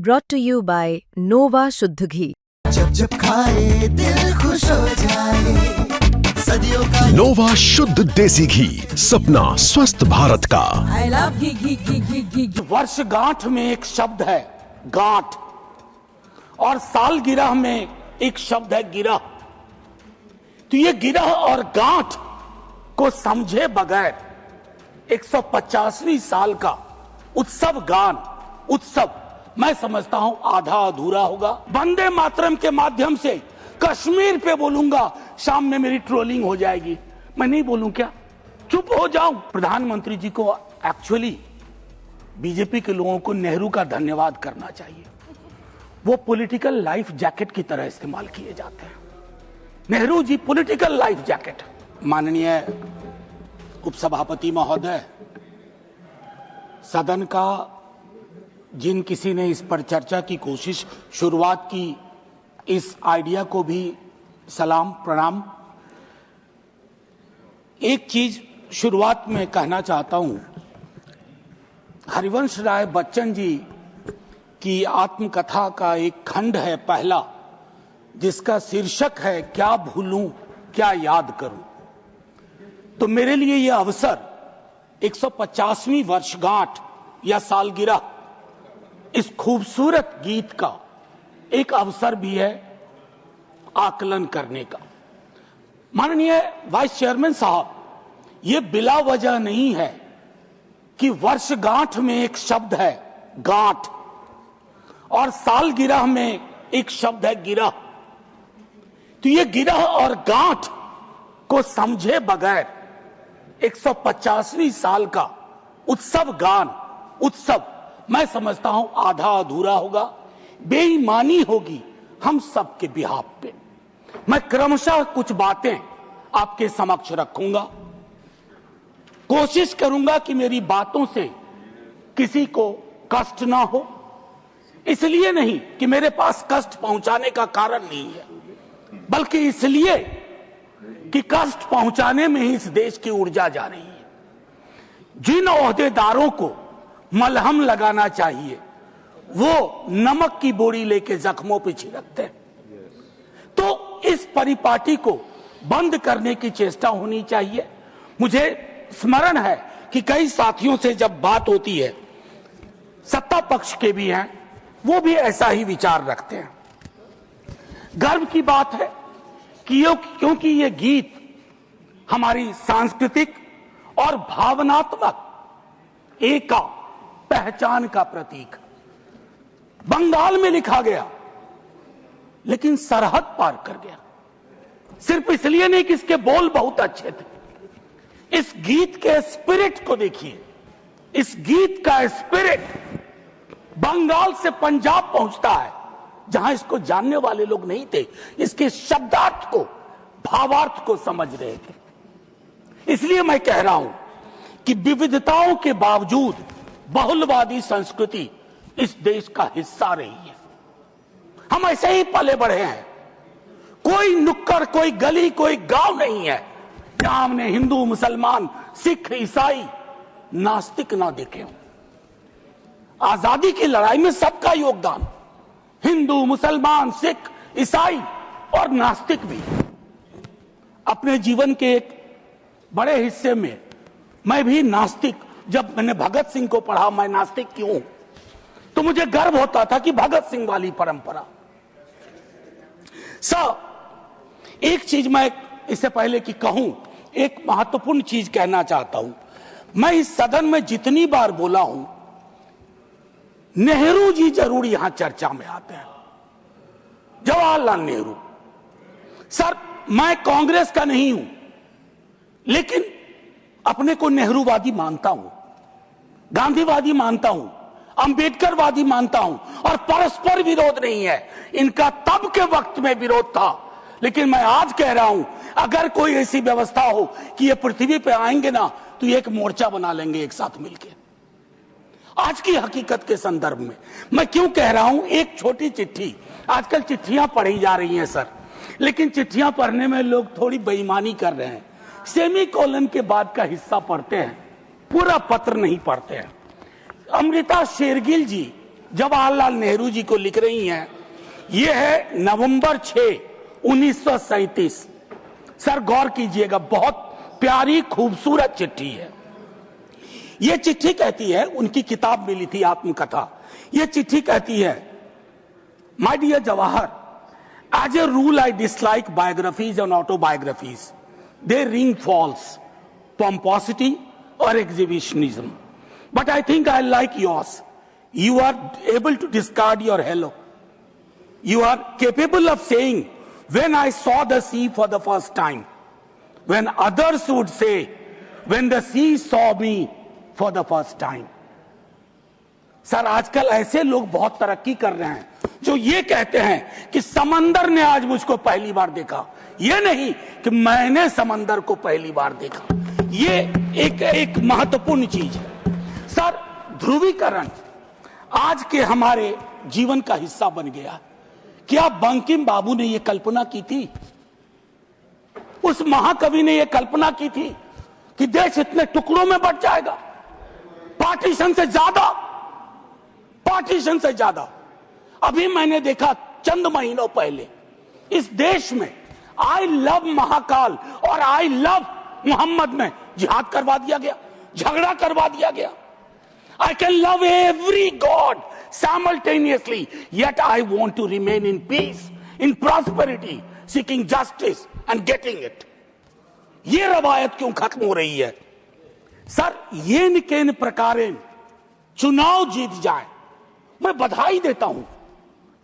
brought to you by Nova शुद्ध घी। जब जब खाए दिल खुश हो जाए, सदियों का नोवा शुद्ध देसी घी, सपना स्वस्थ भारत का। I love घी। वर्षगांठ में एक शब्द है गांठ, और सालगिरह में एक शब्द है गिरह। तो ये गिरह और गांठ को समझे बगैर 150वीं साल का उत्सव गान उत्सव मैं समझता हूं आधा अधूरा होगा। वंदे मातरम के माध्यम से कश्मीर पे बोलूंगा, शाम में मेरी ट्रोलिंग हो जाएगी। मैं नहीं बोलूं क्या? चुप हो जाऊं? प्रधानमंत्री जी को एक्चुअली बीजेपी के लोगों को नेहरू का धन्यवाद करना चाहिए। वो पॉलिटिकल लाइफ जैकेट की तरह इस्तेमाल किए जाते हैं। Nehru ji political life jacket. माननीय उपसभापति महोदय, सदन का जिन किसी ने इस पर चर्चा की कोशिश शुरुआत की, इस आइडिया को भी सलाम प्रणाम। एक चीज शुरुआत में कहना चाहता हूं, हरिवंश राय बच्चन जी की आत्मकथा का एक खंड है पहला, जिसका शीर्षक है क्या भूलूं क्या याद करूं। तो मेरे लिए यह अवसर 150वीं वर्षगांठ या सालगिरह इस खूबसूरत गीत का एक अवसर भी है आकलन करने का। माननीय वाइस चेयरमैन साहब, ये बिला वजह नहीं है कि वर्षगांठ में एक शब्द है गांठ और सालगिरह में एक शब्द है गिरह। तो ये गिरह और गांठ को समझे बगैर 150वीं साल का उत्सव गान उत्सव मैं समझता हूं आधा अधूरा होगा, बेईमानी होगी हम सबके बिहाफ पे। मैं क्रमशः कुछ बातें आपके समक्ष रखूंगा, कोशिश करूंगा कि मेरी बातों से किसी को कष्ट ना हो। इसलिए नहीं कि मेरे पास कष्ट पहुंचाने का कारण नहीं है, बल्कि इसलिए कि कष्ट पहुंचाने में ही इस देश की ऊर्जा जा रही है। जिन ओहदेदारों को मलहम लगाना चाहिए वो नमक की बोरी लेके जख्मों पे छिड़कते हैं। तो इस परिपाटी को बंद करने की चेष्टा होनी चाहिए। मुझे स्मरण है कि कई साथियों से जब बात होती है, सत्ता पक्ष के भी हैं, वो भी ऐसा ही विचार रखते हैं। गर्व की बात है कि क्योंकि ये गीत हमारी सांस्कृतिक और भावनात्मक एका पहचान का प्रतीक। बंगाल में लिखा गया लेकिन सरहद पार कर गया, सिर्फ इसलिए नहीं कि इसके बोल बहुत अच्छे थे। इस गीत के स्पिरिट को देखिए, इस गीत का स्पिरिट बंगाल से पंजाब पहुंचता है, जहां इसको जानने वाले लोग नहीं थे, इसके शब्दार्थ को भावार्थ को समझ रहे थे। इसलिए मैं कह रहा हूं कि विविधताओं के बावजूद बहुलवादी संस्कृति इस देश का हिस्सा रही है। हम ऐसे ही पले बढ़े हैं। कोई नुक्कड़, कोई गली, कोई गांव नहीं है जहां हमने हिंदू, मुसलमान, सिख, ईसाई, नास्तिक ना देखे हों। आजादी की लड़ाई में सबका योगदान, हिंदू, मुसलमान, सिख, ईसाई और नास्तिक भी। अपने जीवन के एक बड़े हिस्से में मैं भी नास्तिक, जब मैंने भगत सिंह को पढ़ा, मैं नास्तिक क्यों, तो मुझे गर्व होता था कि भगत सिंह वाली परंपरा। एक चीज मैं इससे पहले कि कहूं, एक महत्वपूर्ण चीज कहना चाहता हूं। मैं इस सदन में जितनी बार बोला हूं, नेहरू जी जरूर यहां चर्चा में आते हैं। जवाहरलाल नेहरू। सर, मैं कांग्रेस का नहीं हूं, लेकिन अपने को नेहरूवादी मानता हूं, गांधीवादी मानता हूं, अंबेडकरवादी मानता हूं, और परस्पर विरोध नहीं है। इनका तब के वक्त में विरोध था, लेकिन मैं आज कह रहा हूं, अगर कोई ऐसी व्यवस्था हो कि ये पृथ्वी पे आएंगे ना, तो एक मोर्चा बना लेंगे एक साथ मिलकर। आज की हकीकत के संदर्भ में मैं क्यों कह रहा हूं, एक छोटी चिट्ठी, आजकल चिट्ठियां पढ़ी जा रही हैं सर, लेकिन चिट्ठियां पढ़ने में लोग थोड़ी बेईमानी कर रहे हैं। सेमीकोलन के बाद का हिस्सा पढ़ते हैं, पूरा पत्र नहीं पढ़ते हैं। अमृता शेरगिल जी जवाहरलाल नेहरू जी को लिख रही हैं। ये है नवंबर 6, 1937। सर गौर कीजिएगा, बहुत प्यारी खूबसूरत चिट्ठी है। ये चिट्ठी कहती है, उनकी किताब मिली थी आत्मकथा। ये चिट्ठी कहती है, my dear Jawahar, as a rule I dislike biographies and autobiographies. They ring false, pomposity or exhibitionism. But I think I like yours. You are able to discard your hello. You are capable of saying, when I saw the sea for the first time, when others would say, when the sea saw me for the first time. Sir आजकल ऐसे लोग बहुत तरक्की कर रहे हैं जो ये कहते हैं कि समंदर ने आज मुझको पहली बार देखा, ये नहीं कि मैंने समंदर को पहली बार देखा। ये एक महत्वपूर्ण चीज है। सर ध्रुवीकरण आज के हमारे जीवन का हिस्सा बन गया। क्या बंकिम बाबू ने यह कल्पना की थी, उस महाकवि ने यह कल्पना की थी कि देश इतने टुकड़ों में बंट जाएगा? पार्टीशन से ज्यादा। अभी मैंने देखा चंद महीनों पहले इस देश में आई लव महाकाल और आई लव मोहम्मद में जिहाद करवा दिया गया, झगड़ा करवा दिया गया। I can love every God simultaneously, yet I want to remain in peace, in prosperity, seeking justice and getting it. ये रवायत क्यों खत्म हो रही है? सर येन केन प्रकारेण चुनाव जीत जाए, मैं बधाई देता हूं।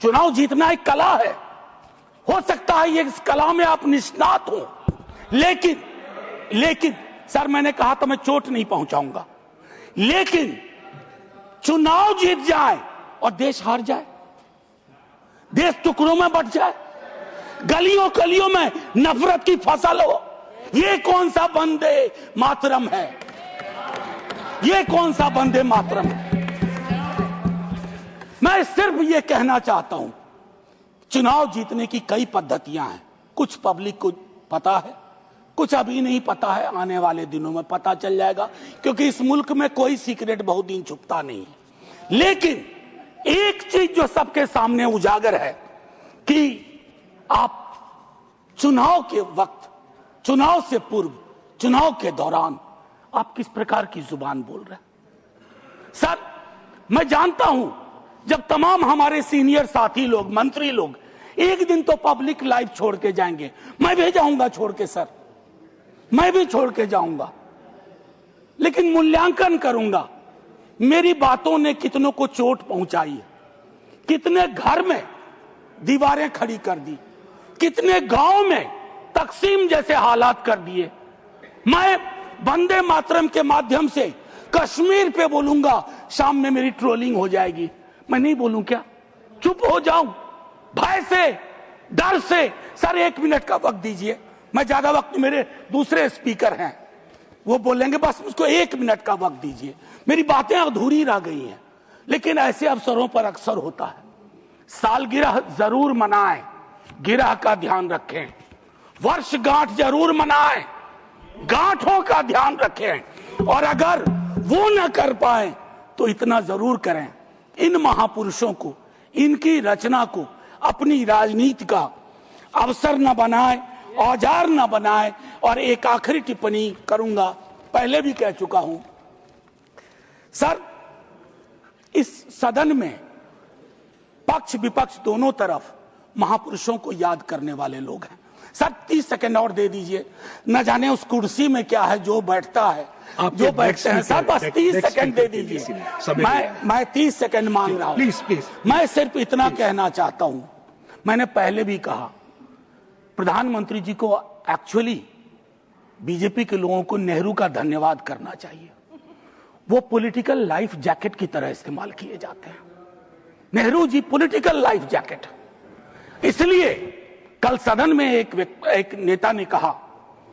चुनाव जीतना एक कला है, हो सकता है ये इस कला में आप निष्णात हो, लेकिन सर मैंने कहा तो मैं चोट नहीं पहुंचाऊंगा, लेकिन चुनाव जीत जाए और देश हार जाए, देश टुकड़ों में बंट जाए, गलियों गलियों में नफरत की फसल हो, ये कौन सा वंदे मातरम है? ये कौन सा वंदे मातरम है? मैं सिर्फ ये कहना चाहता हूं, चुनाव जीतने की कई पद्धतियां हैं। कुछ पब्लिक को पता है, कुछ अभी नहीं पता है, आने वाले दिनों में पता चल जाएगा, क्योंकि इस मुल्क में कोई सीक्रेट बहुत दिन छुपता नहीं है। लेकिन एक चीज जो सबके सामने उजागर है कि आप चुनाव के वक्त, चुनाव से पूर्व, चुनाव के दौरान आप किस प्रकार की जुबान बोल रहे हैं। सर मैं जानता हूं, जब तमाम हमारे सीनियर साथी लोग, मंत्री लोग एक दिन तो पब्लिक लाइफ छोड़ के जाएंगे, मैं भी जाऊंगा छोड़ के, सर मैं भी छोड़ के जाऊंगा, लेकिन मूल्यांकन करूंगा मेरी बातों ने कितनों को चोट पहुंचाई है, कितने घर में दीवारें खड़ी कर दी, कितने गांव में तकसीम जैसे हालात कर दिए। मैं वंदे मातरम के माध्यम से कश्मीर पे बोलूंगा, शाम में मेरी ट्रोलिंग हो जाएगी, मैं नहीं बोलूं क्या? चुप हो जाऊं भय से, डर से? सर 1 मिनट का वक्त दीजिए, मैं ज्यादा वक्त, मेरे दूसरे स्पीकर हैं वो बोलेंगे, बस मुझको 1 मिनट का वक्त दीजिए। मेरी बातें अधूरी रह गई हैं, लेकिन ऐसे अवसरों पर अक्सर होता है। सालगिरह जरूर मनाएं, गिरह का ध्यान रखें, वर्षगांठ जरूर मनाएं, गांठों का ध्यान रखें, और अगर वो न कर पाए तो इतना जरूर करें, इन महापुरुषों को, इनकी रचना को अपनी राजनीति का अवसर न बनाए, औजार न बनाए। और एक आखिरी टिप्पणी करूंगा, पहले भी कह चुका हूं, सर इस सदन में पक्ष विपक्ष दोनों तरफ महापुरुषों को याद करने वाले लोग हैं। सर 30 सेकंड और दे दीजिए, न जाने उस कुर्सी में क्या है जो बैठता है, जो बैठते हैं। सर बस 30 सेकंड दे दीजिए, मैं 30 सेकंड मांग रहा हूं। प्लीज मैं सिर्फ इतना कहना चाहता हूं, मैंने पहले भी कहा, प्रधानमंत्री जी को एक्चुअली बीजेपी के लोगों को नेहरू का धन्यवाद करना चाहिए। वो पॉलिटिकल लाइफ जैकेट की तरह इस्तेमाल किए जाते हैं। Nehru ji political life jacket. इसलिए कल सदन में एक नेता ने कहा,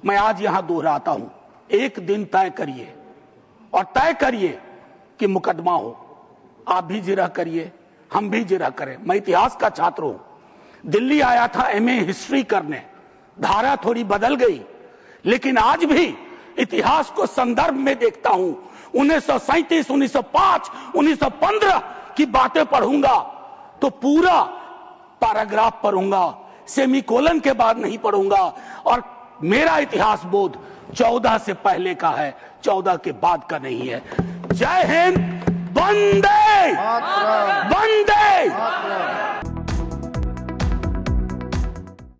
मैं आज यहां दोहराता हूं, एक दिन तय करिए और तय करिए कि मुकदमा हो। आप भी जिरह करिए, हम भी जिरह करें। मैं इतिहास का छात्र हूं, दिल्ली आया था एमए हिस्ट्री करने, धारा थोड़ी बदल गई, लेकिन आज भी इतिहास को संदर्भ में देखता हूं। 1937, 1905, 1915 की बातें पढ़ूंगा तो पूरा पैराग्राफ पढ़ूंगा, सेमीकोलन के बाद नहीं पढ़ूंगा। और मेरा इतिहास बोध 14 से पहले का है, 14 के बाद का नहीं है। जय हिंद, वंदे